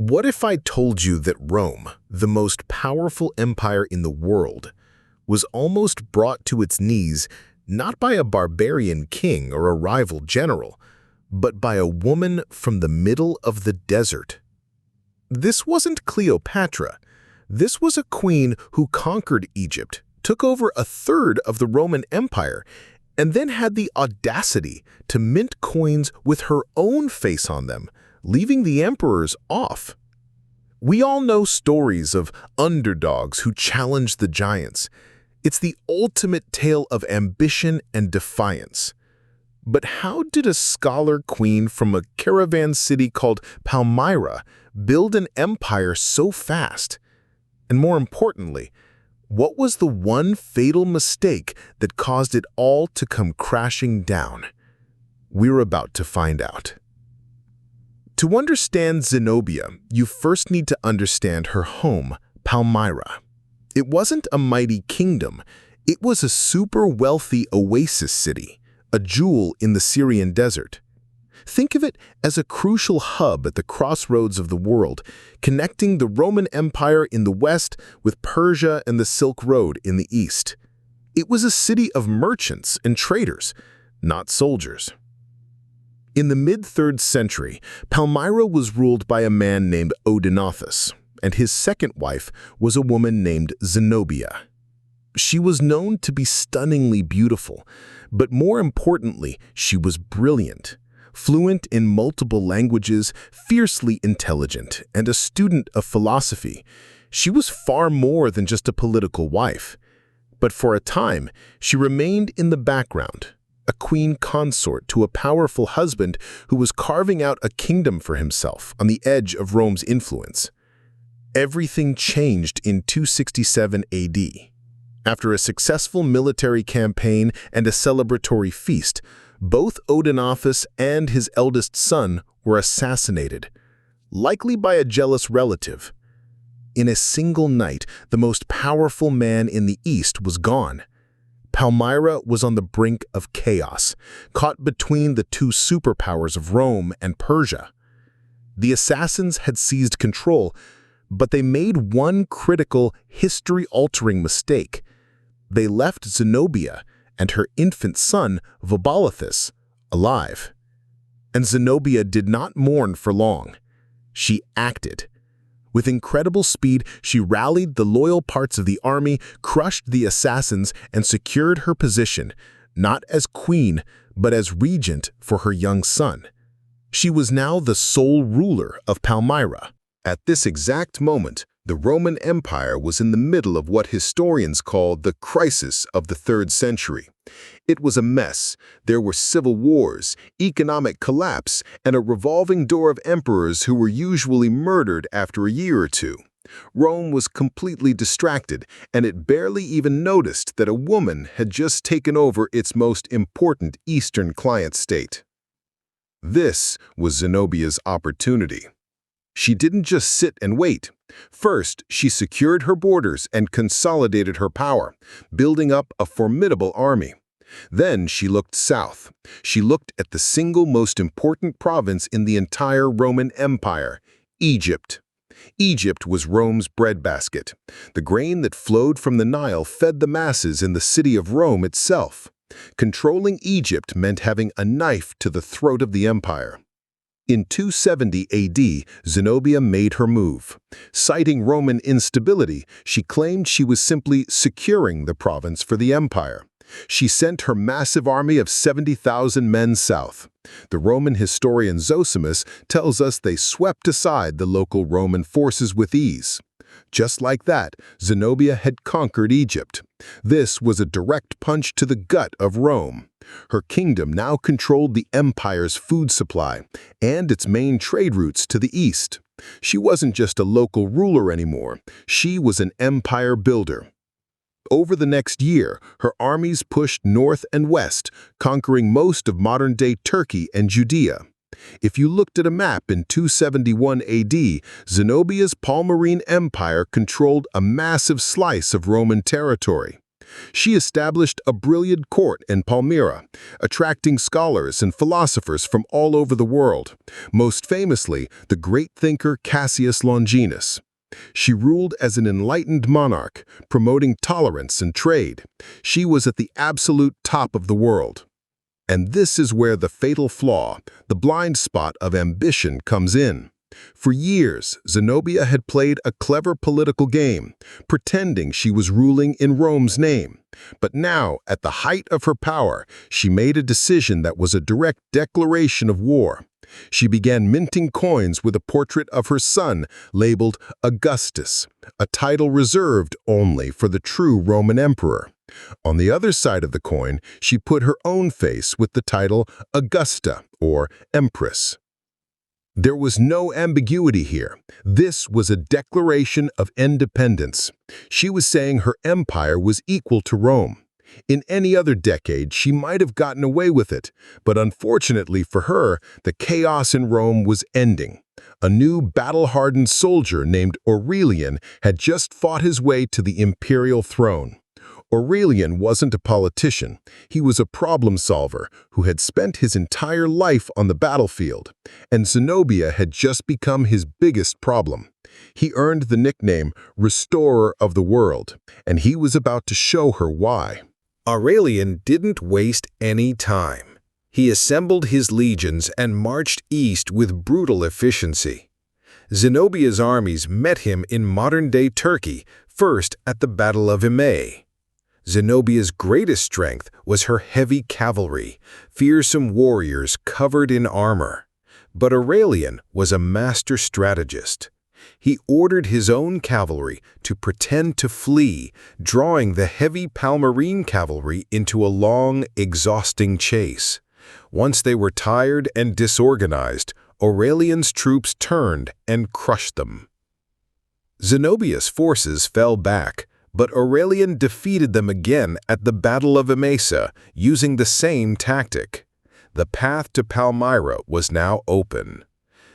What if I told you that Rome, the most powerful empire in the world, was almost brought to its knees not by a barbarian king or a rival general, but by a woman from the middle of the desert? This wasn't Cleopatra. This was a queen who conquered Egypt, took over a third of the Roman Empire, and then had the audacity to mint coins with her own face on them, leaving the emperors off. We all know stories of underdogs who challenge the giants. It's the ultimate tale of ambition and defiance. But how did a scholar queen from a caravan city called Palmyra build an empire so fast? And more importantly, what was the one fatal mistake that caused it all to come crashing down? We're about to find out. To understand Zenobia, you first need to understand her home, Palmyra. It wasn't a mighty kingdom. It was a super wealthy oasis city, a jewel in the Syrian desert. Think of it as a crucial hub at the crossroads of the world, connecting the Roman Empire in the west with Persia and the Silk Road in the east. It was a city of merchants and traders, not soldiers. In the mid-3rd century, Palmyra was ruled by a man named Odenathus, and his second wife was a woman named Zenobia. She was known to be stunningly beautiful, but more importantly, she was brilliant. Fluent in multiple languages, fiercely intelligent, and a student of philosophy. She was far more than just a political wife. But for a time, she remained in the background, a queen consort to a powerful husband who was carving out a kingdom for himself on the edge of Rome's influence. Everything changed in 267 AD. After a successful military campaign and a celebratory feast, both Odenathus and his eldest son were assassinated, likely by a jealous relative. In a single night, the most powerful man in the East was gone. Palmyra was on the brink of chaos, caught between the two superpowers of Rome and Persia. The assassins had seized control, but they made one critical, history-altering mistake. They left Zenobia and her infant son, Vabalithus, alive. And Zenobia did not mourn for long. She acted. With incredible speed, she rallied the loyal parts of the army, crushed the assassins, and secured her position, not as queen, but as regent for her young son. She was now the sole ruler of Palmyra. At this exact moment, the Roman Empire was in the middle of what historians call the crisis of the 3rd century. It was a mess. There were civil wars, economic collapse, and a revolving door of emperors who were usually murdered after a year or two. Rome was completely distracted, and it barely even noticed that a woman had just taken over its most important eastern client state. This was Zenobia's opportunity. She didn't just sit and wait. First, she secured her borders and consolidated her power, building up a formidable army. Then she looked south. She looked at the single most important province in the entire Roman Empire, Egypt. Egypt was Rome's breadbasket. The grain that flowed from the Nile fed the masses in the city of Rome itself. Controlling Egypt meant having a knife to the throat of the empire. In 270 AD, Zenobia made her move. Citing Roman instability, she claimed she was simply securing the province for the empire. She sent her massive army of 70,000 men south. The Roman historian Zosimus tells us they swept aside the local Roman forces with ease. Just like that, Zenobia had conquered Egypt. This was a direct punch to the gut of Rome. Her kingdom now controlled the empire's food supply and its main trade routes to the east. She wasn't just a local ruler anymore. She was an empire builder. Over the next year, her armies pushed north and west, conquering most of modern-day Turkey and Judea. If you looked at a map in 271 AD, Zenobia's Palmyrene Empire controlled a massive slice of Roman territory. She established a brilliant court in Palmyra, attracting scholars and philosophers from all over the world, most famously the great thinker Cassius Longinus. She ruled as an enlightened monarch, promoting tolerance and trade. She was at the absolute top of the world. And this is where the fatal flaw, the blind spot of ambition, comes in. For years, Zenobia had played a clever political game, pretending she was ruling in Rome's name. But now, at the height of her power, she made a decision that was a direct declaration of war. She began minting coins with a portrait of her son, labeled Augustus, a title reserved only for the true Roman emperor. On the other side of the coin, she put her own face with the title Augusta, or Empress. There was no ambiguity here. This was a declaration of independence. She was saying her empire was equal to Rome. In any other decade, she might have gotten away with it, but unfortunately for her, the chaos in Rome was ending. A new battle-hardened soldier named Aurelian had just fought his way to the imperial throne. Aurelian wasn't a politician. He was a problem solver who had spent his entire life on the battlefield, and Zenobia had just become his biggest problem. He earned the nickname Restorer of the World, and he was about to show her why. Aurelian didn't waste any time. He assembled his legions and marched east with brutal efficiency. Zenobia's armies met him in modern-day Turkey, first at the Battle of Emei. Zenobia's greatest strength was her heavy cavalry, fearsome warriors covered in armor. But Aurelian was a master strategist. He ordered his own cavalry to pretend to flee, drawing the heavy Palmyrene cavalry into a long, exhausting chase. Once they were tired and disorganized, Aurelian's troops turned and crushed them. Zenobia's forces fell back, but Aurelian defeated them again at the Battle of Emesa, using the same tactic. The path to Palmyra was now open.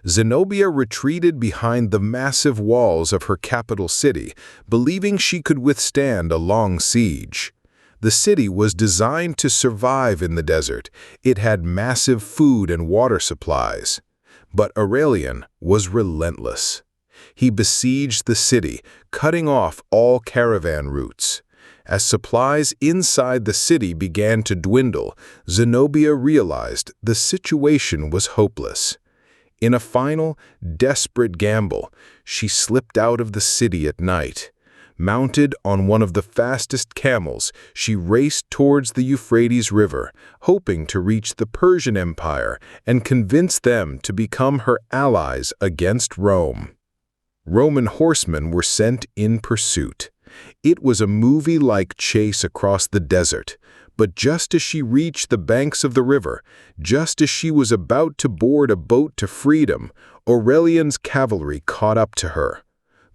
Zenobia retreated behind the massive walls of her capital city, believing she could withstand a long siege. The city was designed to survive in the desert. It had massive food and water supplies. But Aurelian was relentless. He besieged the city, cutting off all caravan routes. As supplies inside the city began to dwindle, Zenobia realized the situation was hopeless. In a final, desperate gamble, she slipped out of the city at night. Mounted on one of the fastest camels, she raced towards the Euphrates River, hoping to reach the Persian Empire and convince them to become her allies against Rome. Roman horsemen were sent in pursuit. It was a movie-like chase across the desert, but just as she reached the banks of the river, just as she was about to board a boat to freedom, Aurelian's cavalry caught up to her.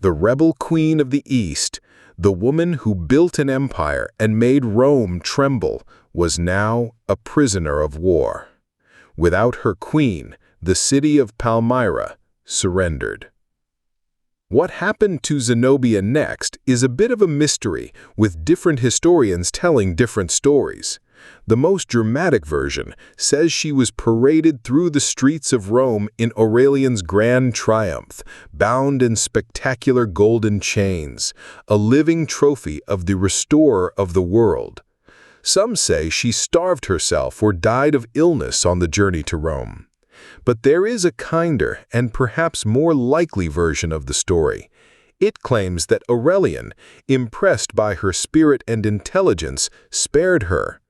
The rebel queen of the East, the woman who built an empire and made Rome tremble, was now a prisoner of war. Without her queen, the city of Palmyra surrendered. What happened to Zenobia next is a bit of a mystery, with different historians telling different stories. The most dramatic version says she was paraded through the streets of Rome in Aurelian's grand triumph, bound in spectacular golden chains, a living trophy of the restorer of the world. Some say she starved herself or died of illness on the journey to Rome. But there is a kinder and perhaps more likely version of the story. It claims that Aurelian, impressed by her spirit and intelligence, spared her.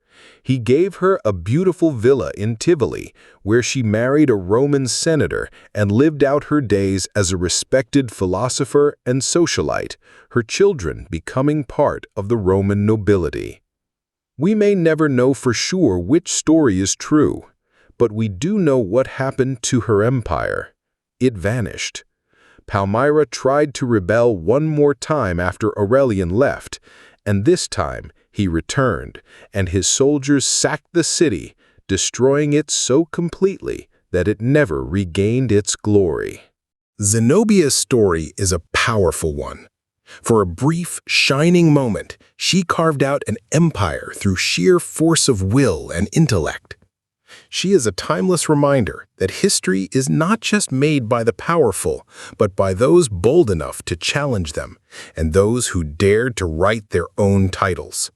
He gave her a beautiful villa in Tivoli, where she married a Roman senator and lived out her days as a respected philosopher and socialite, her children becoming part of the Roman nobility. We may never know for sure which story is true, but we do know what happened to her empire. It vanished. Palmyra tried to rebel one more time after Aurelian left, and this time he returned, and his soldiers sacked the city, destroying it so completely that it never regained its glory. Zenobia's story is a powerful one. For a brief, shining moment, she carved out an empire through sheer force of will and intellect. She is a timeless reminder that history is not just made by the powerful, but by those bold enough to challenge them and those who dared to write their own titles.